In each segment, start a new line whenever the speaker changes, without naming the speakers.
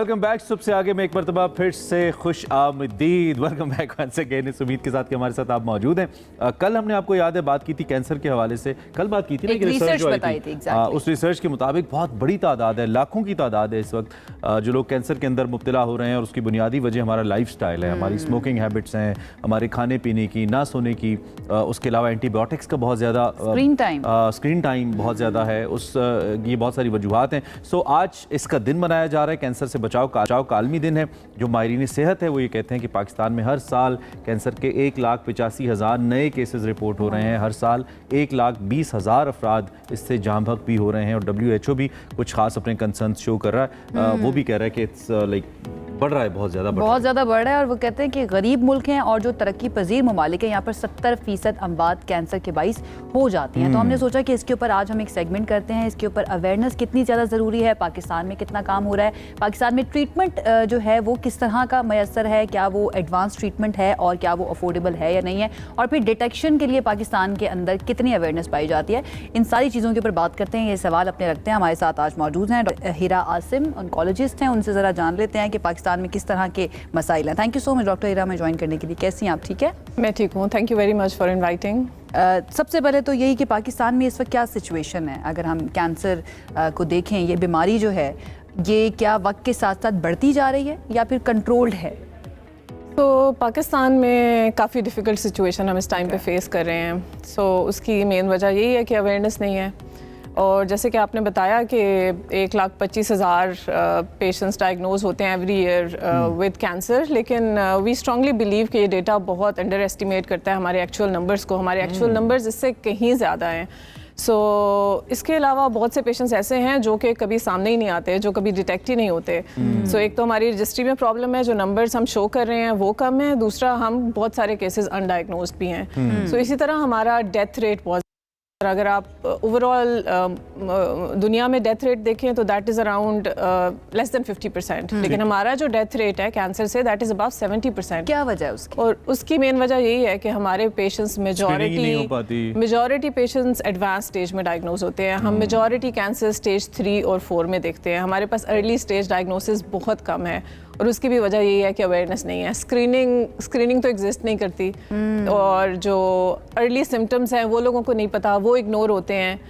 Welcome back. सबसे आगे में एक मरतबा फिर से खुश आमदीद। Welcome back once again. इस उम्मीद के साथ कि हमारे साथ आप मौजूद हैं। कल हमने आपको याद है बात की थी कैंसर के हवाले से। कल बात की थी ना कि रिसर्च बताई थी। उस रिसर्च के मुताबिक बहुत बड़ी तादाद है, लाखों की तादाद है इस वक्त जो लोग कैंसर के अंदर मुब्तला हो रहे हैं। और उसकी बुनियादी वजह हमारा लाइफ स्टाइल है, हमारी स्मोकिंग हैबिट्स हैं, हमारे खाने पीने की, ना सोने की, उसके अलावा एंटीबायोटिक्स का बहुत ज़्यादा स्क्रीन टाइम बहुत ज़्यादा है। ये बहुत सारी वजूहत हैं। सो आज इसका दिन मनाया जा रहा है कैंसर से बचाव का आलमी दिन है। जो माहिरीन सेहत है वो ये कहते हैं कि पाकिस्तान में हर साल कैंसर के 1,85,000 नए केसेस रिपोर्ट हो रहे हैं। हर साल 1,20,000 अफराद इससे जाँ बहक भी हो रहे हैं। और WHO भी कुछ खास अपने कंसर्न शो कर रहा है। वो भी कह रहा है कि इट्स बढ़ रहा है, बहुत ज़्यादा बढ़ रहा है। और वो कहते हैं कि गरीब मुल्क हैं और जो तरक्की पजीर ममालिक हैं यहाँ पर 70% अमवात कैंसर के बाइस हो जाती हैं। तो हमने सोचा कि इसके ऊपर आज हम एक सेगमेंट करते हैं। इसके ऊपर अवेयरनेस कितनी ज़्यादा ज़रूरी है, पाकिस्तान में कितना काम हो रहा है, पाकिस्तान में ट्रीटमेंट जो है वो किस तरह का मैसर है, क्या वो एडवांस ट्रीटमेंट है और क्या वो अफोर्डेबल है या नहीं है, और फिर डिटेक्शन के लिए पाकिस्तान के अंदर कितनी अवेयरनेस पाई जाती है। इन सारी चीज़ों के ऊपर बात करते हैं, ये सवाल अपने रखते हैं। हमारे साथ आज मौजूद हैं डॉक्टर हीरा आसिम, ऑन्कोलॉजिस्ट हैं। उनसे ज़रा जान लेते हैं कि पाकिस्तान में किस तरह के मसाइल हैं। Thank you so much doctor Heera में ज्वाइन करने के लिए। कैसी हैं आप? ठीक है,
मैं ठीक हूँ। Thank you very much for inviting.
सबसे पहले तो यही कि पाकिस्तान में इस वक्त क्या सिचुएशन है। अगर हम कैंसर को देखें, ये बीमारी जो है ये क्या वक्त के साथ साथ बढ़ती जा रही है या फिर कंट्रोल्ड है?
तो पाकिस्तान में काफ़ी डिफ़िकल्ट सिचुएशन हम इस टाइम पे फेस कर रहे हैं। उसकी मेन वजह यही है कि अवेयरनेस नहीं है। और जैसे कि आपने बताया कि 1,25,000 पेशेंट्स डायग्नोज होते हैं एवरी ईयर विद कैंसर, लेकिन वी स्ट्रांगली बिलीव कि ये डेटा बहुत अंडर एस्टिमेट करता है हमारे एक्चुअल नंबर्स को। हमारे एक्चुअल नंबर्स इससे कहीं ज़्यादा हैं। इसके अलावा बहुत से पेशेंट्स ऐसे हैं जो कि कभी सामने ही नहीं आते, जो कभी डिटेक्ट ही नहीं होते। एक तो हमारी रजिस्ट्री में प्रॉब्लम है, जो नंबर्स हम शो कर रहे हैं वो कम है। दूसरा, हम बहुत सारे केसेस अनडायग्नोज्ड भी हैं। इसी तरह हमारा डेथ रेट बहुत, अगर आप ओवरऑल दुनिया में डेथ रेट देखें तो that is around less than 50%, लेकिन हमारा जो डेथ रेट है cancer say that is about 70%।
क्या वजह है उसकी?
और उसकी मेन वजह यही है कि हमारे patients majority patients advance stage में डायग्नोज होते हैं। हम मेजॉरिटी कैंसर स्टेज 3 और 4 में देखते हैं। हमारे पास अर्ली स्टेज डायग्नोसिस बहुत कम है। और उसकी भी वजह यही है कि अवेयरनेस नहीं है। स्क्रीनिंग तो एग्जिस्ट नहीं करती। और जो अर्ली सिम्टम्स हैं वो लोगों को नहीं पता, वो इग्नोर होते हैं।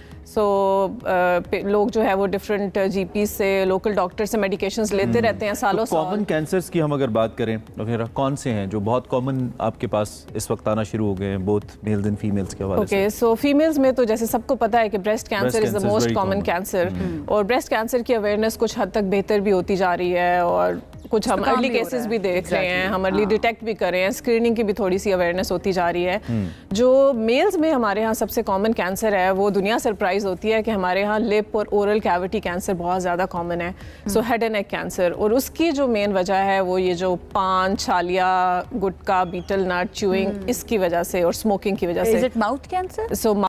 लोग जो है वो डिफरेंट GP से, लोकल डॉक्टर से मेडिकेशंस लेते रहते हैं सालों साल।
कॉमन कैंसर्स की हम अगर बात करें वगैरह, कौन से हैं जो बहुत कॉमन आपके पास इस वक्त आना शुरू हो गए हैं, बोथ मेल्स एंड फीमेल्स के हवाले से?
सो फीमेल्स में तो जैसे सबको पता है कि breast cancer is the most common cancer. और ब्रेस्ट कैंसर की अवेयरनेस कुछ हद तक बेहतर भी होती जा रही है। और कुछ हम अर्ली केसेस भी देख रहे हैं, हम अर्ली डिटेक्ट भी कर रहे हैं। स्क्रीनिंग की भी थोड़ी सी अवेयरनेस होती जा रही है। जो मेल्स में हमारे यहाँ सबसे कॉमन कैंसर है, वो दुनिया सरप्राइज होती है कि हमारे यहाँ लिप और ओरल कैविटी कैंसर बहुत ज़्यादा कॉमन है। Head and neck cancer. और उसकी जो मेन वजह है वो ये जो पान, छालिया, गुटखा, बीटल नट, च्यूइंग, इसकी वजह से और स्मोकिंग की वजह से।
Is it mouth cancer?